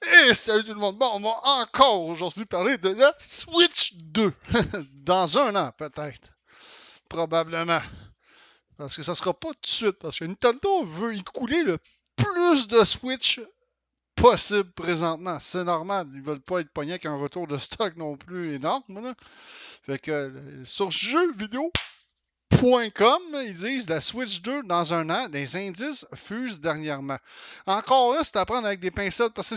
Et salut tout le monde. Bon, on va encore aujourd'hui parler de la Switch 2. Dans un an, peut-être. Probablement. Parce que ça sera pas tout de suite. Parce que Nintendo veut y couler le plus de Switch possible présentement. C'est normal. Ils veulent pas être pognés avec un retour de stock non plus énorme. Là. Fait que sur jeuxvideo.com, ils disent la Switch 2 dans un an, les indices fusent dernièrement. Encore là, c'est à prendre avec des pincettes parce que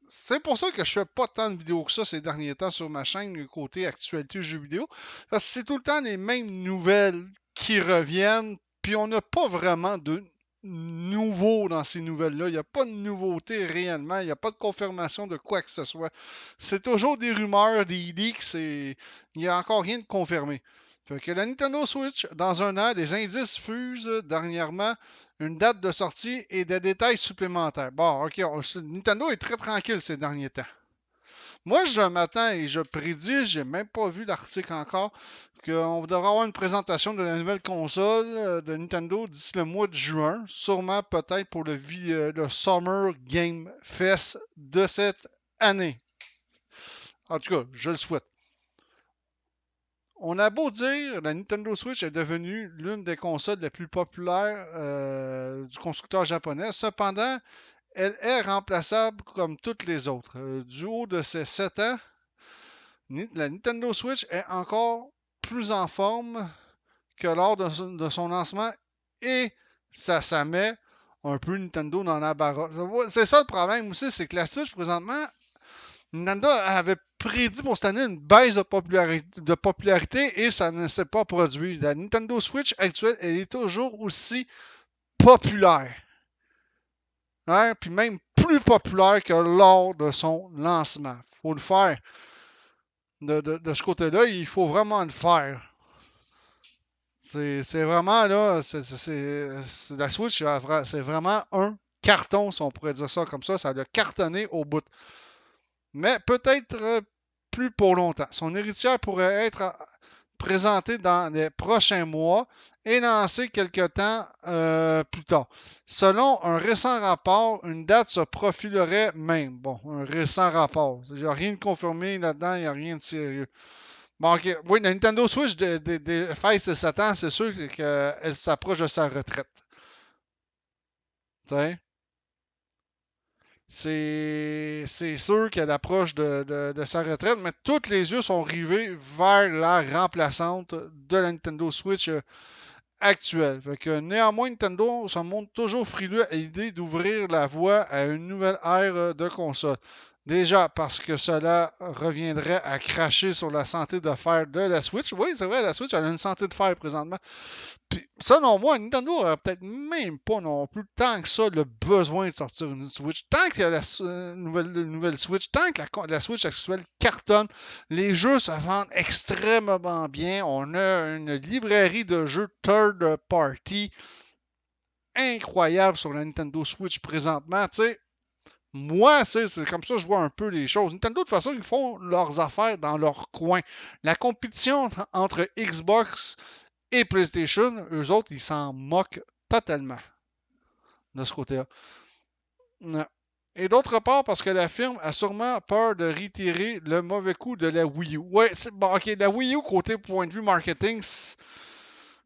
c'est pour ça que je fais pas tant de vidéos que ça ces derniers temps sur ma chaîne côté actualité jeux vidéo. Parce que c'est tout le temps les mêmes nouvelles qui reviennent, puis on n'a pas vraiment de nouveau dans ces nouvelles-là. Il n'y a pas de nouveauté réellement, il n'y a pas de confirmation de quoi que ce soit. C'est toujours des rumeurs, des leaks, et il n'y a encore rien de confirmé. Fait que la Nintendo Switch, dans un an, des indices fusent dernièrement une date de sortie et des détails supplémentaires. Bon, ok, Nintendo est très tranquille ces derniers temps. Moi, je m'attends et je prédis, j'ai même pas vu l'article encore, qu'on devrait avoir une présentation de la nouvelle console de Nintendo d'ici le mois de juin, sûrement peut-être pour le Summer Game Fest de cette année. En tout cas, je le souhaite. On a beau dire, la Nintendo Switch est devenue l'une des consoles les plus populaires du constructeur japonais. Cependant, elle est remplaçable comme toutes les autres. Du haut de ses 7 ans, la Nintendo Switch est encore plus en forme que lors de son lancement et ça met un peu Nintendo dans la baraque. C'est ça le problème aussi, c'est que la Switch présentement, Nintendo avait prédit pour cette année une baisse de popularité et ça ne s'est pas produit. La Nintendo Switch actuelle, elle est toujours aussi populaire. Hein? Puis même plus populaire que lors de son lancement. Il faut le faire. De ce côté-là, il faut vraiment le faire. C'est vraiment là, la Switch, c'est vraiment un carton, si on pourrait dire ça comme ça. Ça a cartonné au bout. Mais peut-être plus pour longtemps. Son héritière pourrait être présentée dans les prochains mois et lancée quelque temps plus tard. Selon un récent rapport, une date se profilerait même. Bon, un récent rapport. Il n'y a rien de confirmé là-dedans, il n'y a rien de sérieux. Bon, ok. Oui, la Nintendo Switch fête ses 7 ans, c'est sûr qu'elle s'approche de sa retraite. Tu sais? C'est sûr qu'elle approche de sa retraite, mais tous les yeux sont rivés vers la remplaçante de la Nintendo Switch actuelle. Fait que, néanmoins, Nintendo se montre toujours frileux à l'idée d'ouvrir la voie à une nouvelle ère de console. Déjà parce que cela reviendrait à cracher sur la santé de fer de la Switch. Oui, c'est vrai, la Switch elle a une santé de fer présentement. Puis, selon moi, Nintendo aurait peut-être même pas non plus tant que ça le besoin de sortir une Switch. Tant que la nouvelle Switch, tant que la Switch actuelle cartonne, les jeux se vendent extrêmement bien. On a une librairie de jeux third party incroyable sur la Nintendo Switch présentement. Tu sais, moi, c'est comme ça que je vois un peu les choses. Nintendo, de toute façon, ils font leurs affaires dans leur coin. La compétition entre Xbox et PlayStation, eux autres, ils s'en moquent totalement de ce côté-là. Et d'autre part, parce que la firme a sûrement peur de retirer le mauvais coup de la Wii U. Ouais, bon, ok, la Wii U, côté point de vue marketing,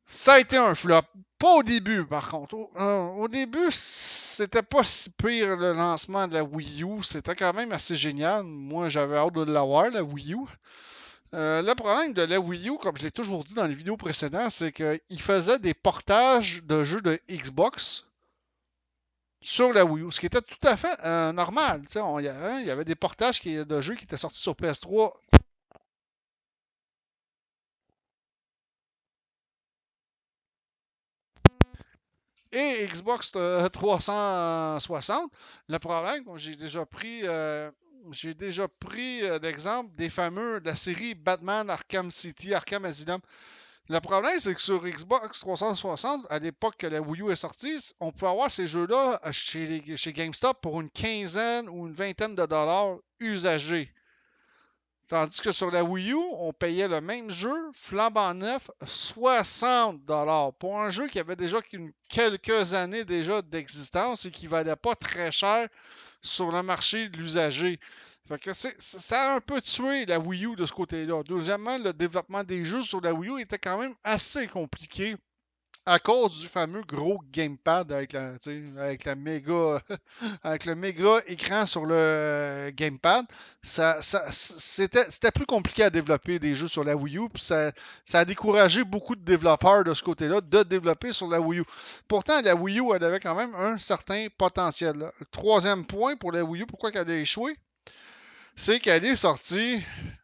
ça a été un flop. Pas au début, par contre. Au début, c'était pas si pire le lancement de la Wii U. C'était quand même assez génial. Moi, j'avais hâte de l'avoir, la Wii U. Le problème de la Wii U, comme je l'ai toujours dit dans les vidéos précédentes, c'est qu'il faisait des portages de jeux de Xbox sur la Wii U, ce qui était tout à fait normal. Il y avait des portages de jeux qui étaient sortis sur PS3 et Xbox 360. Le problème, comme j'ai déjà pris l'exemple des fameux de la série Batman Arkham City, Arkham Asylum. Le problème, c'est que sur Xbox 360, à l'époque que la Wii U est sortie, on pouvait avoir ces jeux-là chez GameStop pour une quinzaine ou une vingtaine de dollars usagés. Tandis que sur la Wii U, on payait le même jeu, flambant neuf, 60 dollars pour un jeu qui avait déjà quelques années déjà d'existence et qui valait pas très cher sur le marché de l'usager. Fait que ça a un peu tué la Wii U de ce côté-là. Deuxièmement, le développement des jeux sur la Wii U était quand même assez compliqué à cause du fameux gros gamepad avec la méga avec le méga écran sur le gamepad. C'était plus compliqué à développer des jeux sur la Wii U, puis ça a découragé beaucoup de développeurs de ce côté-là de développer sur la Wii U. Pourtant, la Wii U, elle avait quand même un certain potentiel. Là. Le troisième point pour la Wii U, pourquoi elle a échoué, c'est qu'elle est sortie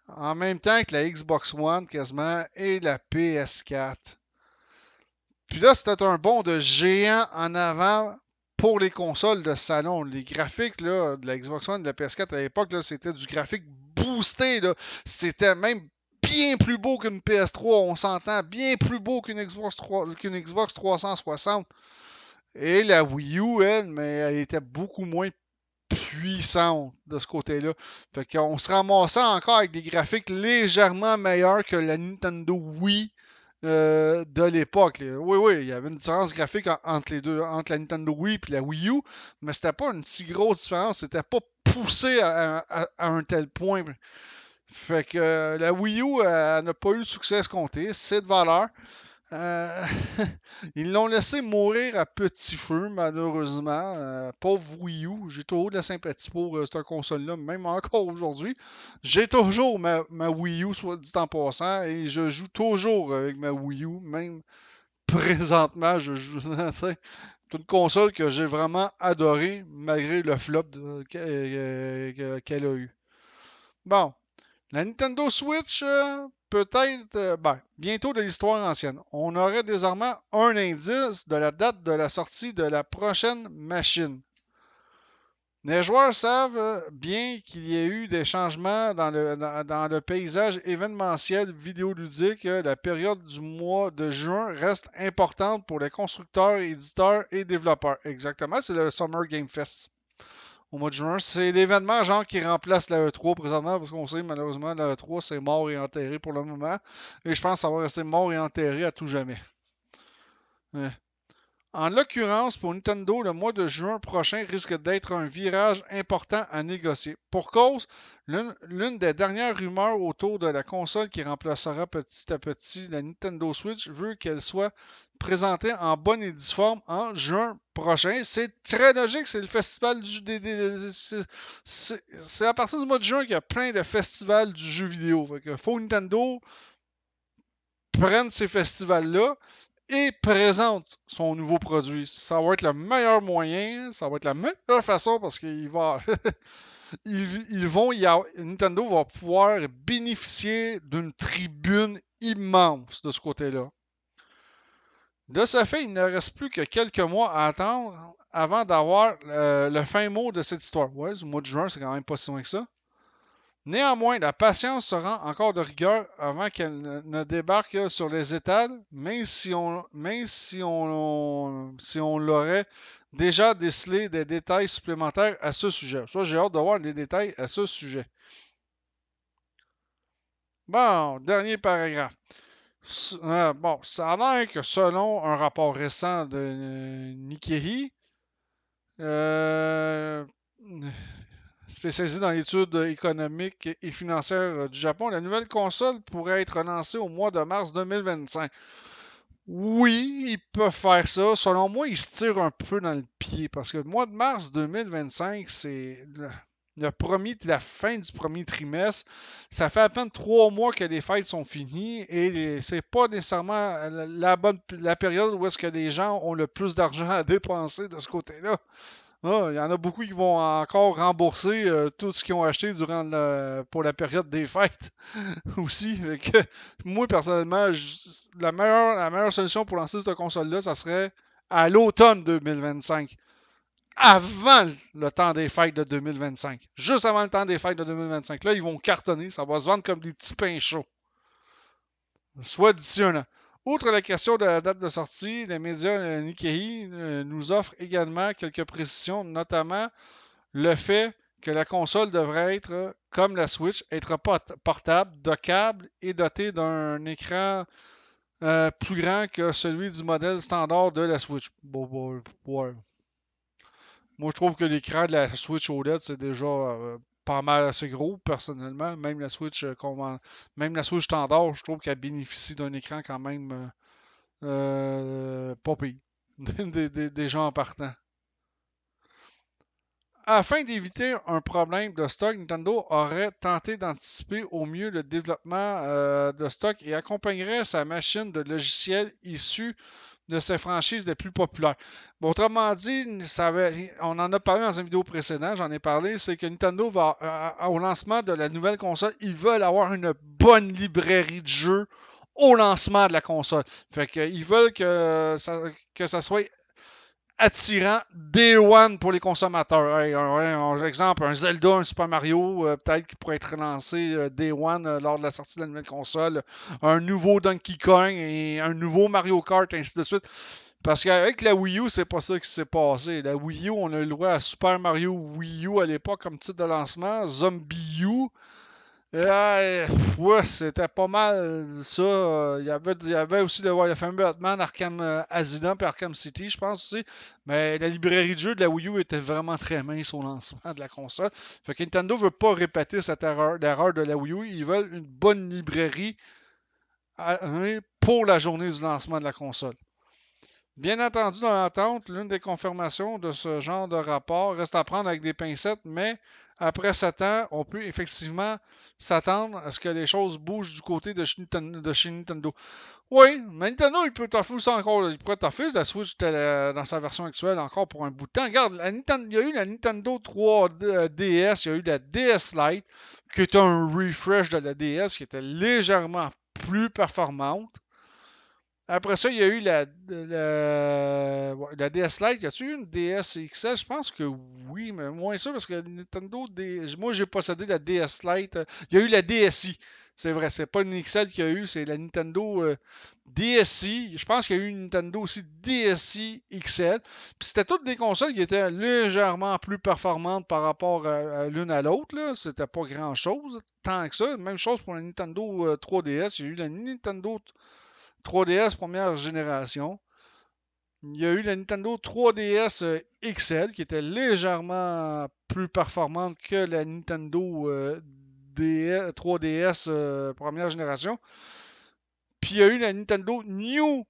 en même temps que la Xbox One quasiment et la PS4. Puis là, c'était un bond de géant en avant pour les consoles de salon. Les graphiques là, de la Xbox One et de la PS4 à l'époque, c'était du graphique boosté. Là. C'était même bien plus beau qu'une PS3, on s'entend, bien plus beau qu'une Xbox 360. Et la Wii U, elle, mais elle était beaucoup moins puissante de ce côté-là. Fait qu'on se ramassait encore avec des graphiques légèrement meilleurs que la Nintendo Wii de l'époque. Oui, oui, il y avait une différence graphique entre les deux, entre la Nintendo Wii et la Wii U, mais c'était pas une si grosse différence. C'était pas poussé à un tel point. Fait que la Wii U n'a pas eu le succès escompté. C'est de valeur. Euh, Ils l'ont laissé mourir à petit feu, malheureusement. Pauvre Wii U. J'ai toujours de la sympathie pour cette console-là, même encore aujourd'hui. J'ai toujours ma Wii U, soit dit en passant, et je joue toujours avec ma Wii U, même présentement. Je joue. C'est une console que j'ai vraiment adorée, malgré le flop qu'elle a eu. Bon. La Nintendo Switch, peut-être, bientôt de l'histoire ancienne. On aurait désormais un indice de la date de la sortie de la prochaine machine. Les joueurs savent bien qu'il y a eu des changements dans le paysage événementiel vidéoludique. La période du mois de juin reste importante pour les constructeurs, éditeurs et développeurs. Exactement, c'est le Summer Game Fest au mois de juin. C'est l'événement genre qui remplace la E3 présentement parce qu'on sait malheureusement la E3 c'est mort et enterré pour le moment. Et je pense que ça va rester mort et enterré à tout jamais. Ouais. En l'occurrence, pour Nintendo, le mois de juin prochain risque d'être un virage important à négocier. Pour cause, l'une des dernières rumeurs autour de la console qui remplacera petit à petit la Nintendo Switch veut qu'elle soit présentée en bonne et due forme en juin prochain. C'est très logique, c'est le festival c'est à partir du mois de juin qu'il y a plein de festivals du jeu vidéo. Fait que faut Nintendo prenne ces festivals-là et présente son nouveau produit. Ça va être le meilleur moyen, ça va être la meilleure façon parce qu'il va. Nintendo va pouvoir bénéficier d'une tribune immense de ce côté-là. De ce fait, il ne reste plus que quelques mois à attendre avant d'avoir le fin mot de cette histoire. Ouais, le mois de juin, c'est quand même pas si loin que ça. Néanmoins, la patience sera encore de rigueur avant qu'elle ne débarque sur les étals, même si on l'aurait déjà décelé des détails supplémentaires à ce sujet. Ça, j'ai hâte de voir les détails à ce sujet. Bon, dernier paragraphe. Bon, ça a l'air que selon un rapport récent de Nikkei, euh, spécialisé dans l'étude économique et financière du Japon, la nouvelle console pourrait être lancée au mois de mars 2025. Oui, ils peuvent faire ça. Selon moi, ils se tirent un peu dans le pied parce que le mois de mars 2025, c'est la fin du premier trimestre. Ça fait à peine 3 mois que les fêtes sont finies et c'est pas nécessairement la période où est-ce que les gens ont le plus d'argent à dépenser de ce côté-là. Ah, il y en a beaucoup qui vont encore rembourser tout ce qu'ils ont acheté pour la période des fêtes aussi. Que, moi, personnellement, la meilleure solution pour lancer cette console-là, ça serait à l'automne 2025. Avant le temps des fêtes de 2025. Juste avant le temps des fêtes de 2025. Là, ils vont cartonner. Ça va se vendre comme des petits pains chauds. Soit d'ici un an. Outre la question de la date de sortie, les médias Nikkei nous offrent également quelques précisions, notamment le fait que la console devrait être, comme la Switch, être portable, dockable et dotée d'un écran plus grand que celui du modèle standard de la Switch. Bon, ouais. Moi, je trouve que l'écran de la Switch OLED, c'est déjà pas mal assez gros, personnellement. Même la Switch même la Switch standard, je trouve qu'elle bénéficie d'un écran quand même pas pire. Déjà en partant. Afin d'éviter un problème de stock, Nintendo aurait tenté d'anticiper au mieux le développement de stock et accompagnerait sa machine de logiciels issus de ses franchises les plus populaires. Bon, autrement dit, on en a parlé dans une vidéo précédente, j'en ai parlé, c'est que Nintendo va, au lancement de la nouvelle console, ils veulent avoir une bonne librairie de jeux au lancement de la console. Fait qu'ils veulent que ça soit attirant Day One pour les consommateurs. Hey, exemple, un Zelda, un Super Mario, peut-être qui pourrait être lancé Day One lors de la sortie de la nouvelle console. Un nouveau Donkey Kong et un nouveau Mario Kart, ainsi de suite. Parce qu'avec la Wii U, c'est pas ça qui s'est passé. La Wii U, on a eu le droit à Super Mario Wii U à l'époque comme titre de lancement, Zombie U. Ouais, c'était pas mal ça. Il y avait aussi le fameux Batman, Arkham Asylum et Arkham City, je pense aussi. Mais la librairie de jeux de la Wii U était vraiment très mince au lancement de la console. Fait que Nintendo veut pas répéter cette l'erreur de la Wii U. Ils veulent une bonne librairie pour la journée du lancement de la console. Bien entendu, dans l'entente, l'une des confirmations de ce genre de rapport reste à prendre avec des pincettes, mais après 7 ans, on peut effectivement s'attendre à ce que les choses bougent du côté de chez Nintendo. Oui, mais Nintendo, il peut t'offrir ça encore. Il pourrait t'offrir la Switch dans sa version actuelle encore pour un bout de temps. Regarde, il y a eu la Nintendo 3DS, il y a eu la DS Lite, qui était un refresh de la DS, qui était légèrement plus performante. Après ça, il y a eu la DS Lite. Y a-tu eu une DS XL? Je pense que oui, mais moins sûr parce que Nintendo. Moi, j'ai possédé la DS Lite. Il y a eu la DSi. C'est vrai, c'est pas une XL qu'il y a eu, c'est la Nintendo DSi. Je pense qu'il y a eu une Nintendo aussi DSi XL. Puis c'était toutes des consoles qui étaient légèrement plus performantes par rapport à l'une à l'autre. C'était pas grand-chose, tant que ça. Même chose pour la Nintendo 3DS. Il y a eu la Nintendo 3DS première génération. Il y a eu la Nintendo 3DS XL qui était légèrement plus performante que la Nintendo 3DS première génération. Puis il y a eu la Nintendo New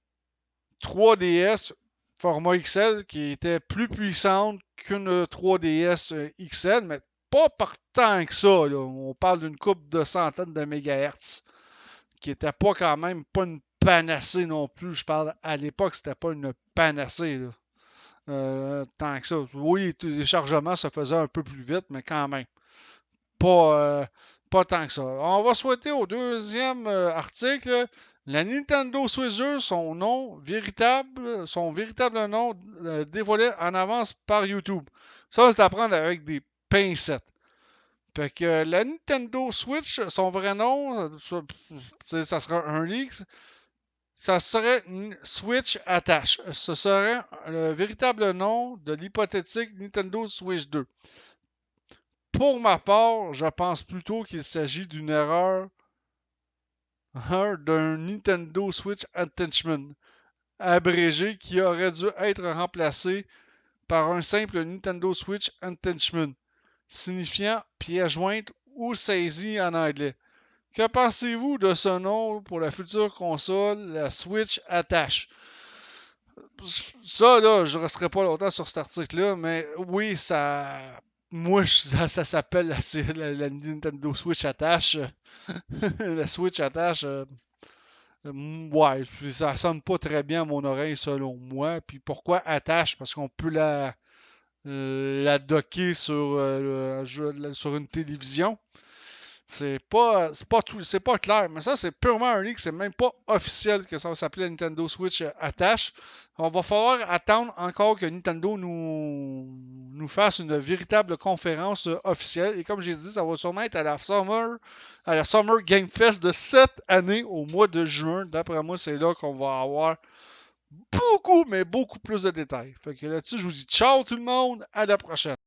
3DS format XL qui était plus puissante qu'une 3DS XL, mais pas par tant que ça. Là. On parle d'une coupe de centaines de mégahertz qui était pas quand même pas une panacée non plus. Je parle à l'époque, c'était pas une panacée. Là. Tant que ça. Oui, les chargements se faisaient un peu plus vite, mais quand même. Pas tant que ça. On va souhaiter au deuxième article la Nintendo Switch 2, son véritable nom dévoilé en avance par YouTube. Ça, c'est à prendre avec des pincettes. Fait que la Nintendo Switch, son vrai nom, ça sera un leak, ça serait une Switch Attache. Ce serait le véritable nom de l'hypothétique Nintendo Switch 2. Pour ma part, je pense plutôt qu'il s'agit d'une erreur d'un Nintendo Switch Attachment abrégé qui aurait dû être remplacé par un simple Nintendo Switch Attachment, signifiant pièce jointe ou saisie en anglais. Que pensez-vous de ce nom pour la future console, la Switch Attache? Ça, là, je ne resterai pas longtemps sur cet article-là, mais oui, ça s'appelle la Nintendo Switch Attache. La Switch Attache, ouais, ça sonne pas très bien à mon oreille selon moi. Puis pourquoi Attache? Parce qu'on peut la docker sur une télévision. C'est pas clair, mais ça c'est purement un leak, c'est même pas officiel que ça va s'appeler Nintendo Switch Attache. On va falloir attendre encore que Nintendo nous fasse une véritable conférence officielle. Et comme j'ai dit, ça va sûrement être à la Summer Game Fest de cette année au mois de juin. D'après moi, c'est là qu'on va avoir beaucoup, mais beaucoup plus de détails. Fait que là-dessus, je vous dis ciao tout le monde, à la prochaine.